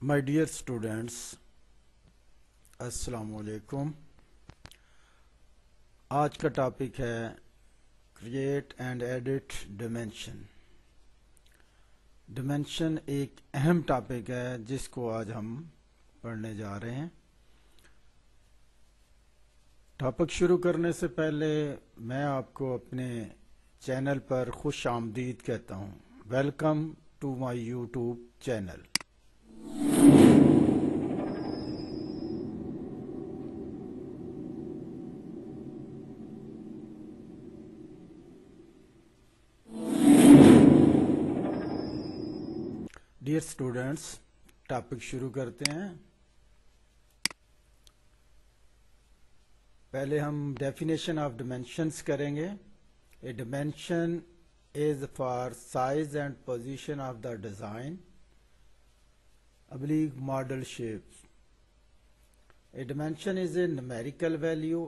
My dear students, अस्सलाम वालेकुम। आज का टॉपिक है create and edit dimension. Dimension एक अहम टॉपिक है जिसको आज हम पढ़ने जा रहे हैं। टॉपिक शुरू करने से पहले मैं आपको अपने चैनल पर खुश आमदीद कहता हूँ। Welcome to my YouTube channel. Dear students, topic शुरू करते हैं। पहले हम डेफिनेशन ऑफ डिमेंशंस करेंगे। A dimension is for size and position of the design oblique model shapes. A dimension is a numerical value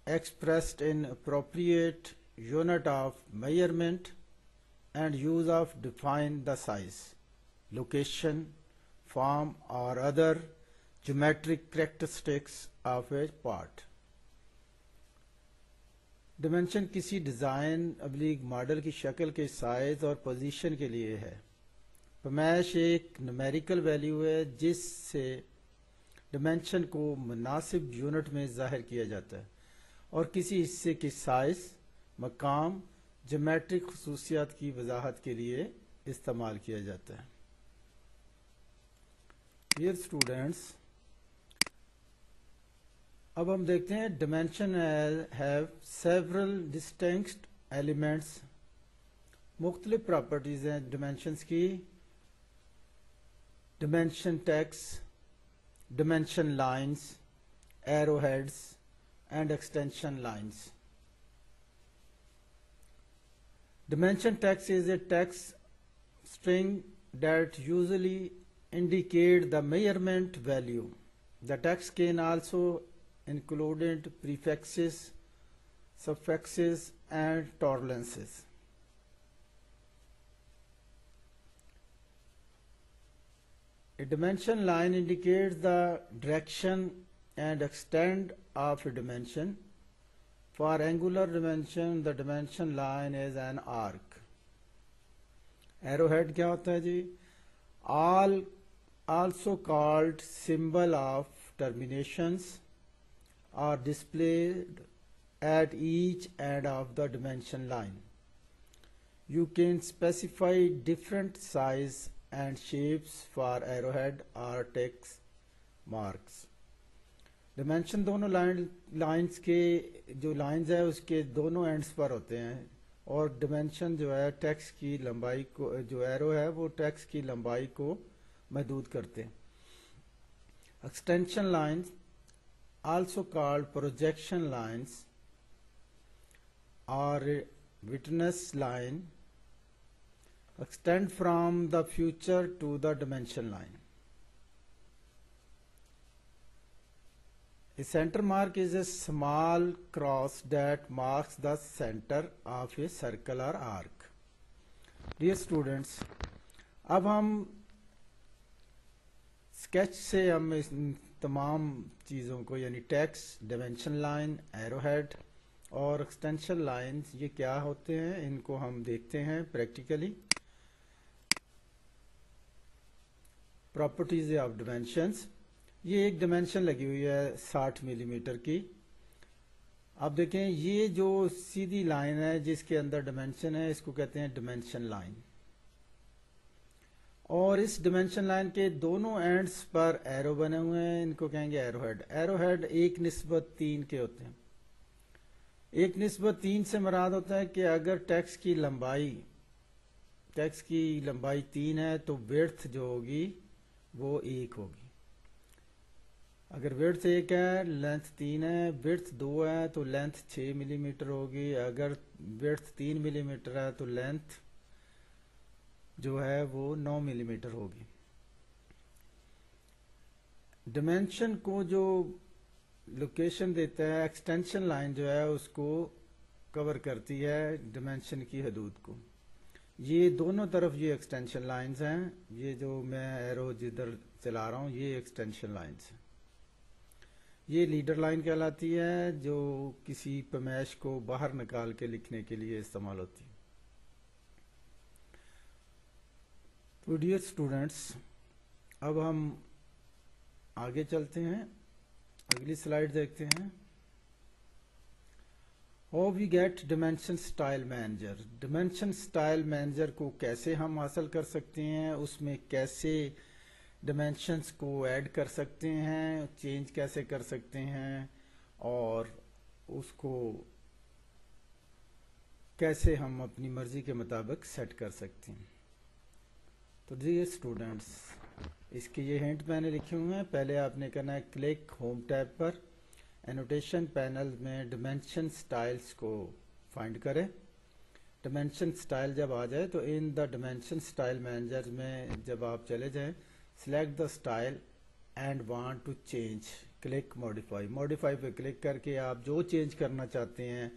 expressed in appropriate unit of measurement and use of define the size, location, form or other geometric characteristics of a part. Dimension किसी design अब्लीग model की शक्ल के size और position के लिए है। पैमाइश एक numerical value है जिससे डिमेंशन को मुनासिब यूनिट में ज़ाहिर किया जाता है और किसी हिस्से की साइज, मकाम, ज्योमेट्रिक खसूसियात की वजाहत के लिए इस्तेमाल किया जाता है। डियर स्टूडेंट्स, अब हम देखते हैं dimension have several distinct elements. मुख्तलिफ प्रॉपर्टीज हैं डिमेंशंस की। dimension text, dimension lines, arrowheads and extension lines. Dimension text is a text string that usually indicate the measurement value. The text can also include prefixes, suffixes and tolerances. A dimension line indicates the direction and extent of a dimension. For angular dimension, the dimension line is an arc. Arrowhead क्या होता है जी? Also called symbol of terminations, are displayed at each end of the dimension line. You can specify different size and shapes for arrowhead or text marks. Dimension दोनों lines के जो lines है उसके दोनों ends पर होते हैं और डिमेंशन जो है टेक्स्ट की लंबाई को, जो एरो है वो टेक्स्ट की लंबाई को महदूद करते हैं। Extension lines also called projection lines और witness line extend from the future to the dimension line. A center mark is a small cross that marks the center of a circle or arc. Dear students, अब हम sketch से हम इस तमाम चीज़ों को यानी टेक्स्ट, डिमेंशन लाइन, एरोहेड और एक्सटेंशन लाइंस ये क्या होते हैं इनको हम देखते हैं प्रैक्टिकली। Properties of dimensions. ये एक डिमेंशन लगी हुई है 60 मिलीमीटर की। आप देखें ये जो सीधी लाइन है जिसके अंदर डिमेंशन है इसको कहते हैं डिमेंशन लाइन। और इस डिमेंशन लाइन के दोनों एंड्स पर एरो बने हुए हैं, इनको कहेंगे एरोहेड। एरोहेड 1:3 के होते हैं। 1:3 से मुराद होता है कि अगर टेक्स्ट की लंबाई 3 है तो विड्थ जो होगी वो 1 होगी। अगर विड्थ 1 है, लेंथ 3 है, विड्थ 2 है तो लेंथ 6 मिलीमीटर होगी। अगर विड्थ 3 मिलीमीटर है तो लेंथ जो है वो 9 मिलीमीटर होगी। डिमेंशन को जो लोकेशन देता है एक्सटेंशन लाइन जो है उसको कवर करती है डिमेंशन की हदूद को। یہ دونوں طرف یہ ایکسٹینشن لائنز ہیں، یہ جو میں ایرو جدھر چلا رہا ہوں یہ ایکسٹینشن لائنز ہیں. یہ لیڈر لائن کہلاتی ہے جو کسی پیمائش کو باہر نکال کے لکھنے کے لیے استعمال ہوتی ہے. تو ڈیئر اسٹوڈینٹس، اب ہم آگے چلتے ہیں، اگلی سلائیڈ دیکھتے ہیں. How we get dimension style manager. Dimension style manager کو کیسے ہم حاصل کر سکتے ہیں، اس میں کیسے ڈیمینشنس کو ایڈ کر سکتے ہیں، چینج کیسے کر سکتے ہیں، اور اس کو کیسے ہم اپنی مرضی کے مطابق سیٹ کر سکتے ہیں. تو ڈیئر اسٹوڈینٹس، اس کے یہ ہنٹ میں نے لکھے ہوئے ہیں. پہلے آپ نے کرنا ہے کلک ہوم ٹیب پر، انوٹیشن پینل میں ڈیمینشن سٹائلز کو فائنڈ کریں. ڈیمینشن سٹائل جب آ جائے تو in the dimension style manager میں جب آپ چلے جائیں، select the style and want to change, click modify. Modify پہ کلک کر کے آپ جو چینج کرنا چاہتے ہیں،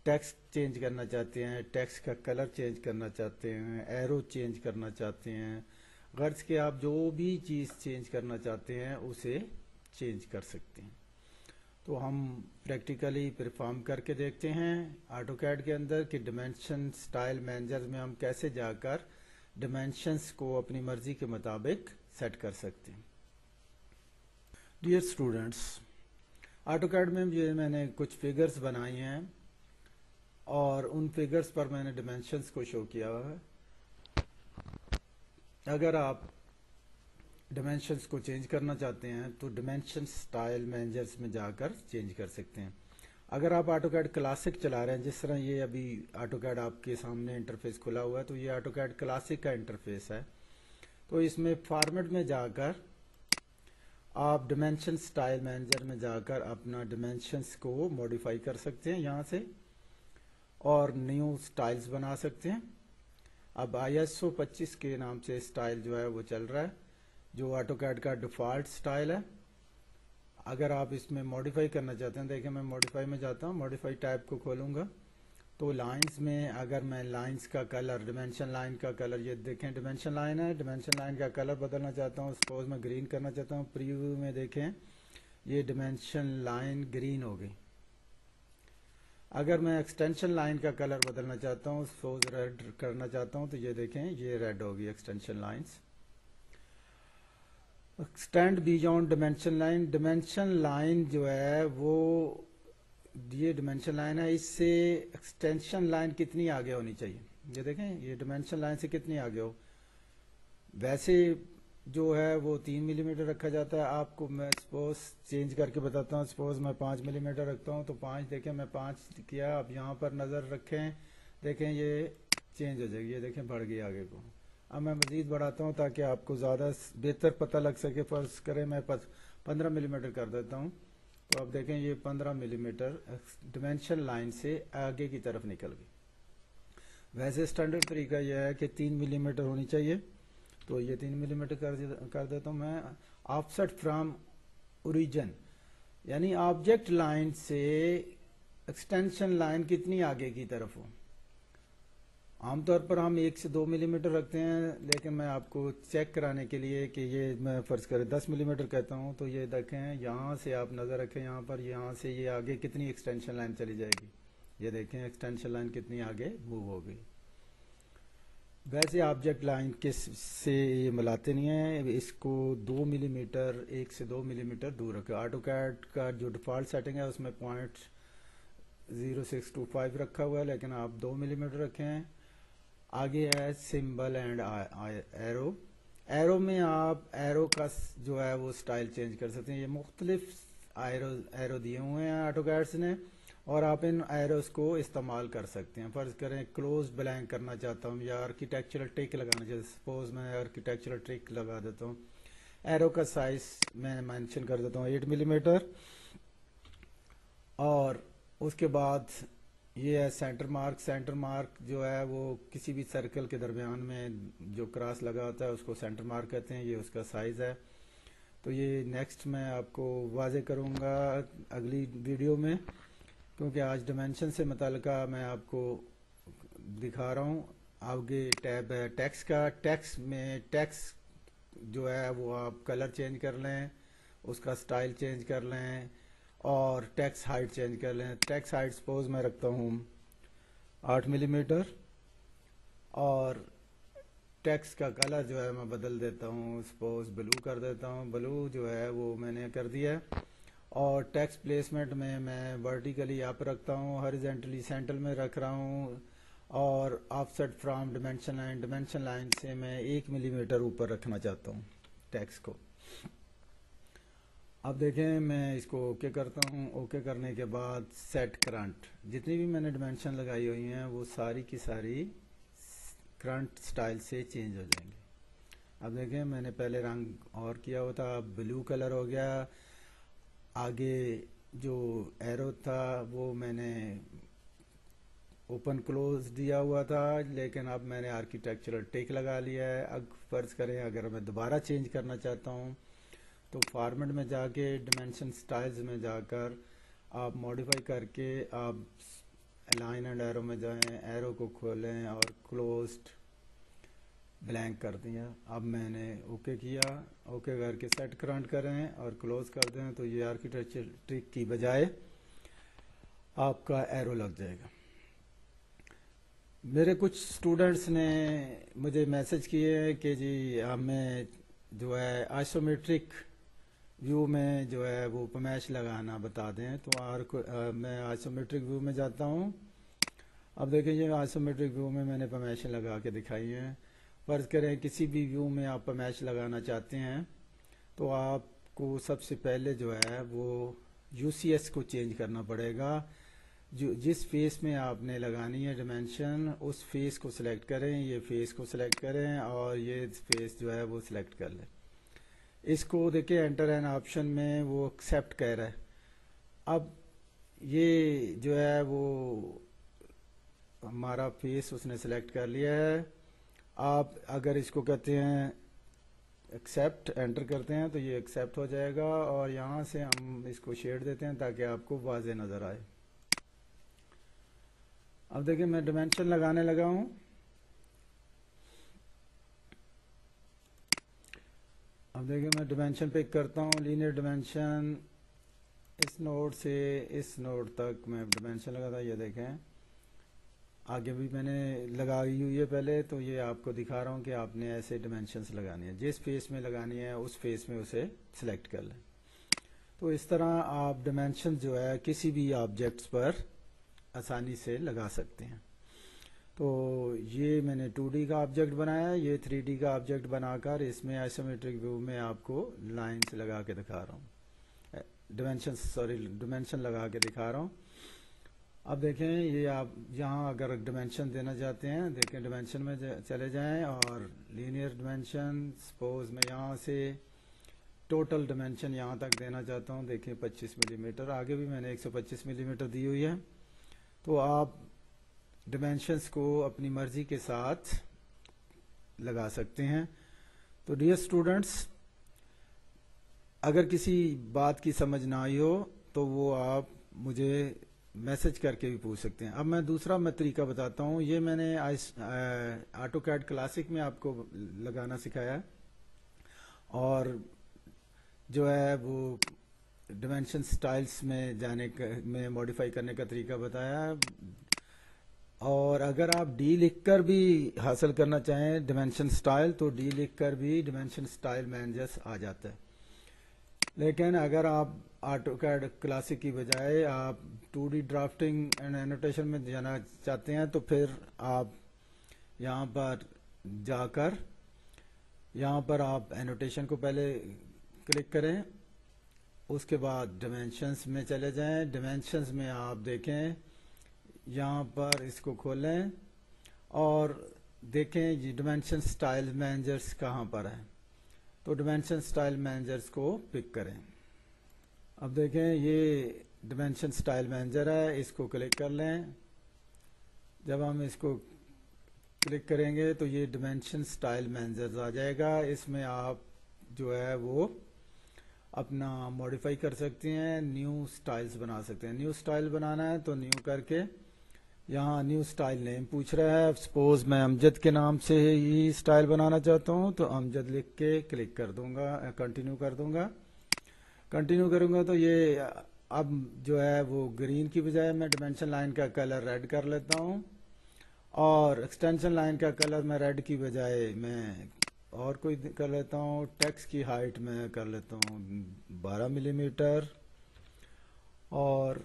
ٹیکسٹ چینج کرنا چاہتے ہیں، ٹیکسٹ کا کلر چینج کرنا چاہتے ہیں، ایرو چینج کرنا چاہتے ہیں، غرض کہ آپ جو بھی چیز چینج کرنا چاہتے ہیں اسے چینج کر سکتے ہیں. تو ہم پریکٹیکلی پرفارم کر کے دیکھتے ہیں آٹو کیڈ کے اندر کہ ڈیمینشن سٹائل مینیجر میں ہم کیسے جا کر ڈیمینشنس کو اپنی مرضی کے مطابق سیٹ کر سکتے ہیں. ڈیئر اسٹوڈینٹس، آٹو کیڈ میں میں نے کچھ فگرز بنائی ہیں اور ان فگرز پر میں نے ڈیمینشنس کو شو کیا ہوا ہے. اگر آپ ڈیمینشنس کو چینج کرنا چاہتے ہیں تو ڈیمینشن سٹائل مینیجرز میں جا کر چینج کر سکتے ہیں. اگر آپ آٹو کیڈ کلاسک چلا رہے ہیں، جس طرح یہ ابھی آٹو کیڈ آپ کے سامنے انٹرفیس کھلا ہوا ہے، تو یہ آٹو کیڈ کلاسک کا انٹرفیس ہے. تو اس میں فارمیٹ میں جا کر آپ ڈیمینشن سٹائل مینیجر میں جا کر اپنا ڈیمینشنس کو موڈیفائی کر سکتے ہیں یہاں سے، اور نیو سٹائلز بنا سکتے ہیں. اب ISO 25 کے نام سے سٹائل جو ہے وہ چل رہا ہے، جو آٹو کیڈ کا ڈیفالٹ سٹائل ہے. اگر آپ اس میں موڈیفائی کرنا چاہتے ہیں، دیکھیں میں موڈیفائی میں جاتا ہوں، موڈیفائی ٹیب کو کھولوں گا تو لائنز میں اگر میں لائنز کا کلر، ڈیمینشن لائن کا کلر، یہ دیکھیں ڈیمینشن لائن ہے، ڈیمینشن لائن کا کلر بدلنا چاہتا ہوں، سپوز میں گرین کرنا چاہتا ہوں. پریویو میں دیکھیں یہ ڈیمینشن لائن گرین ہو گئی. اگر میں ایکسٹینشن لائن کا کلر بدلنا چاہتا ہوں، سپوز ریڈ کرنا چاہتا ہوں، تو یہ دیکھیں یہ ریڈ ہوگی extension lines. Extend beyond dimension line. Dimension line جو ہے وہ یہ ڈیمینشن لائن ہے، اس سے ایکسٹینشن لائن کتنی آگے ہونی چاہیے. یہ دیکھیں یہ ڈیمینشن لائن سے کتنی آگے ہو. ویسے جو ہے وہ 3 ملی میٹر رکھا جاتا ہے. آپ کو میں سپوز چینج کر کے بتاتا ہوں، سپوز میں 5 ملی میٹر رکھتا ہوں، تو 5 دیکھیں میں 5 کیا. اب یہاں پر نظر رکھیں، دیکھیں یہ چینج ہو جائے گی، یہ دیکھیں بڑھ گئی آگے کو. اب میں مزید بڑھاتا ہوں تاکہ آپ کو زیادہ بہتر پتہ لگ سکے. فرض کریں میں 15 ملی میٹر کر دیتا ہوں، تو اب دیکھیں یہ 15 ملی میٹر ڈیمینشن لائن سے آگے کی طرف نکل گئی. ویسے اسٹینڈرڈ طریقہ یہ ہے کہ 3 ملی میٹر ہونی چاہیے، تو یہ 3 ملی میٹر کر دیتا ہوں میں. آف سیٹ فرام اوریجن، یعنی آبجیکٹ لائن سے ایکسٹینشن لائن کتنی آگے کی طرف ہو. عام طور پر ہم 1 سے 2 ملی میٹر رکھتے ہیں، لیکن میں آپ کو چیک کرانے کے لیے کہ یہ میں فرض کریں 10 ملی میٹر کہتا ہوں، تو یہ دیکھیں یہاں سے آپ نظر رکھیں، یہاں پر یہاں سے یہ آگے کتنی ایکسٹینشن لائن چلی جائے گی. یہ دیکھیں ایکسٹینشن لائن کتنی آگے موو ہو گئی. ویسے آبجیکٹ لائن کس سے یہ ملاتے نہیں ہیں، اس کو 2 ملی میٹر 1 سے 2 ملی میٹر دور رکھیں. آٹو کیڈ کا جو ڈیفالٹ سیٹنگ ہے اس میں 0.0625 رکھا ہوا ہے، لیکن آپ 2 ملی میٹر رکھیں. آگے ہے سمبل اینڈ ایرو. ایرو میں آپ ایرو کا جو ہے وہ سٹائل چینج کر سکتے ہیں. یہ مختلف ایرو دیے ہوئے ہیں آٹو کیڈس نے، اور آپ ان ایروز کو استعمال کر سکتے ہیں. فرض کریں کلوز بلینک کرنا چاہتا ہوں یا آرکیٹیکچرل ٹرک لگانا چاہتا ہوں، سپوز میں آرکیٹیکچرل ٹرک لگا دیتا ہوں. ایرو کا سائز میں مینشن کر دیتا ہوں 8 ملی میٹر، اور اس کے بعد یہ ہے سینٹر مارک. سینٹر مارک جو ہے وہ کسی بھی سرکل کے درمیان میں جو کراس لگا ہوتا ہے اس کو سینٹر مارک کہتے ہیں. یہ اس کا سائز ہے. تو یہ نیکسٹ میں آپ کو واضح کروں گا اگلی ویڈیو میں، کیونکہ آج ڈیمینشن سے متعلقہ میں آپ کو دکھا رہا ہوں. आगे टैब है टेक्स्ट का। टेक्स्ट में टेक्स्ट जो है वो आप कलर चेंज कर लें, उसका स्टाइल चेंज कर लें और टेक्स्ट हाइट चेंज कर लें। टेक्स्ट हाइट सपोज मैं रखता हूँ 8 मिलीमीटर और टेक्स्ट का कलर जो है मैं बदल देता हूँ, सपोज ब्लू कर देता हूँ। ब्लू जो है वो मैंने कर दिया है। और टेक्स्ट प्लेसमेंट में मैं वर्टिकली अप रखता हूँ, हॉरिजॉन्टली सेंटर में रख रहा हूँ और ऑफसेट फ्रॉम डिमेंशन लाइन से मैं 1 मिलीमीटर ऊपर रखना चाहता हूँ टेक्स्ट को। अब देखें मैं इसको ओके करता हूँ। ओके करने के बाद सेट करंट, जितनी भी मैंने डिमेंशन लगाई हुई हैं वो सारी की सारी करंट स्टाइल से चेंज हो जाएंगे। अब देखें मैंने पहले रंग और किया हुआ था, अब ब्लू कलर हो गया। आगे जो एरो था वो मैंने ओपन क्लोज दिया हुआ था, लेकिन अब मैंने आर्किटेक्चरल टिक लगा लिया है। अब फर्ज करें अगर मैं दोबारा चेंज करना चाहता हूँ तो फॉर्मेट में जाके डिमेंशन स्टाइल्स में जाकर आप मॉडिफाई करके आप लाइन एंड एरो में जाएं, एरो को खोलें और क्लोज्ड ब्लैंक कर दिया। अब मैंने ओके किया। ओके करके सेट करंट करें और क्लोज कर दें तो ये आर्किटेक्चर ट्रिक की बजाय आपका एरो लग जाएगा। मेरे कुछ स्टूडेंट्स ने मुझे मैसेज किए कि जी हमें जो है आइसोमेट्रिक व्यू में जो है वो पमैश लगाना बता दें। तो मैं आइसोमेट्रिक व्यू में जाता हूँ। अब देखिए ये आइसोमेट्रिक व्यू में मैंने पमैश लगा के दिखाई है। फर्ज करें किसी भी व्यू में आप पमैश लगाना चाहते हैं तो आपको सबसे पहले जो है वो यूसीएस को चेंज करना पड़ेगा। जो जिस फेस में आपने लगानी है डिमेंशन उस फेस को सिलेक्ट करें, ये फेस को सिलेक्ट करें और ये फेस जो है वो सिलेक्ट कर लें। इसको देखिए एंटर एन ऑप्शन में वो एक्सेप्ट कह रहा है। अब ये जो है वो हमारा फेस उसने सिलेक्ट कर लिया है। आप अगर इसको कहते हैं एक्सेप्ट, एंटर करते हैं तो ये एक्सेप्ट हो जाएगा और यहाँ से हम इसको शेड देते हैं ताकि आपको वाज़ेह नज़र आए। अब देखिए मैं डिमेंशन लगाने लगा हूँ। अब देखिए मैं डिमेंशन पिक करता हूँ, लीनियर डिमेंशन। इस नोड से इस नोड तक मैं डिमेंशन लगा था। ये देखें आगे भी मैंने लगाई हुई है पहले, तो ये आपको दिखा रहा हूँ कि आपने ऐसे डिमेंशंस लगानी है। जिस फेस में लगानी है उस फेस में उसे सिलेक्ट कर लें। तो इस तरह आप डिमेंशन जो है किसी भी ऑब्जेक्ट्स पर आसानी से लगा सकते हैं। तो ये मैंने 2D का ऑब्जेक्ट बनाया है, ये 3D का ऑब्जेक्ट बनाकर इसमें आइसोमेट्रिक व्यू में आपको लाइंस लगा के दिखा रहा हूँ, डिमेंशन लगा के दिखा रहा हूँ। अब देखें ये आप यहाँ अगर डिमेंशन देना चाहते हैं, देखें डिमेंशन में चले जाएं और लीनियर डिमेंशन, सपोज मैं यहाँ से टोटल डिमेंशन यहाँ तक देना चाहता हूँ। देखें 25 मिलीमीटर, आगे भी मैंने 125 मिलीमीटर दी हुई है। तो आप डिमेंशंस को अपनी मर्जी के साथ लगा सकते हैं। तो डियर स्टूडेंट्स, अगर किसी बात की समझ ना आई हो तो वो आप मुझे मैसेज करके भी पूछ सकते हैं। अब मैं दूसरा तरीका बताता हूँ। ये मैंने ऑटोकैड क्लासिक में आपको लगाना सिखाया है और जो है वो डिमेंशन स्टाइल्स में जाने में मॉडिफाई करने का तरीका बताया है। और अगर आप डी लिखकर भी हासिल करना चाहें डिमेंशन स्टाइल तो डी लिखकर भी डिमेंशन स्टाइल मैनेजर्स आ जाता है। लेकिन अगर आप ऑटोकैड क्लासिक की बजाय आप 2D ड्राफ्टिंग एंड एनोटेशन में जाना चाहते हैं तो फिर आप यहाँ पर जाकर यहाँ पर आप एनोटेशन को पहले क्लिक करें, उसके बाद डिमेंशंस में चले जाएं। डिमेंशंस में आप देखें यहाँ पर इसको खोलें और देखें ये डिमेंशन स्टाइल मैनेजर्स कहाँ पर है। तो डिमेंशन स्टाइल मैनेजर्स को पिक करें। अब देखें ये डिमेंशन स्टाइल मैनेजर है, इसको क्लिक कर लें। जब हम इसको क्लिक करेंगे तो ये डिमेंशन स्टाइल मैनेजर आ जाएगा। इसमें आप जो है वो अपना मॉडिफाई कर सकते हैं, न्यू स्टाइल्स बना सकते हैं। न्यू स्टाइल बनाना है तो न्यू करके यहाँ न्यू स्टाइल नेम पूछ रहा है। सपोज मैं अमजद के नाम से ही स्टाइल बनाना चाहता हूँ तो अमजद लिख के क्लिक कर दूंगा, कंटिन्यू कर दूंगा। कंटिन्यू करूंगा तो ये अब जो है वो ग्रीन की बजाय मैं डिमेंशन लाइन का कलर रेड कर लेता हूँ, और एक्सटेंशन लाइन का कलर मैं रेड की बजाय मैं और कोई कर लेता हूँ। टेक्स्ट की हाइट मैं कर लेता हूँ 12 मिलीमीटर, और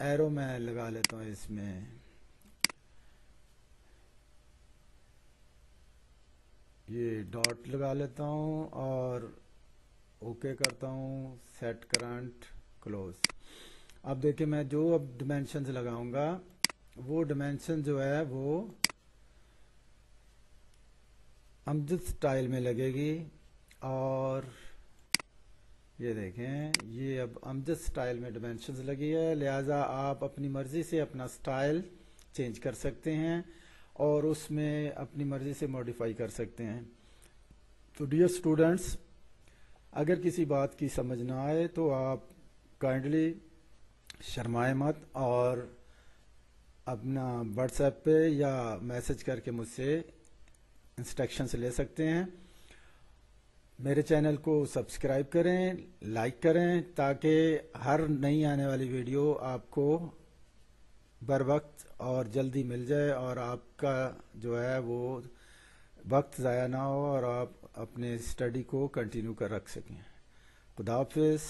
एरो मैं लगा लेता हूँ इसमें ये डॉट लगा लेता हूँ, और ओके करता हूँ, सेट करंट क्लोज। अब देखिए मैं जो अब डिमेंशंस लगाऊंगा वो डिमेंशन जो है वो अमजद स्टाइल में लगेगी, और ये देखें ये अब अमजद स्टाइल में डिमेंशंस लगी है। लिहाजा आप अपनी मर्ज़ी से अपना स्टाइल चेंज कर सकते हैं और उसमें अपनी मर्ज़ी से मॉडिफाई कर सकते हैं। तो डियर स्टूडेंट्स, अगर किसी बात की समझ ना आए तो आप काइंडली शर्माए मत और अपना व्हाट्सएप पे या मैसेज करके मुझसे इंस्ट्रक्शंस ले सकते हैं। मेरे चैनल को सब्सक्राइब करें, लाइक करें, ताकि हर नई आने वाली वीडियो आपको बर वक्त और जल्दी मिल जाए और आपका जो है वो वक्त ज़ाया ना हो और आप अपने स्टडी को कंटिन्यू कर रख सकें। खुदा हाफिज़।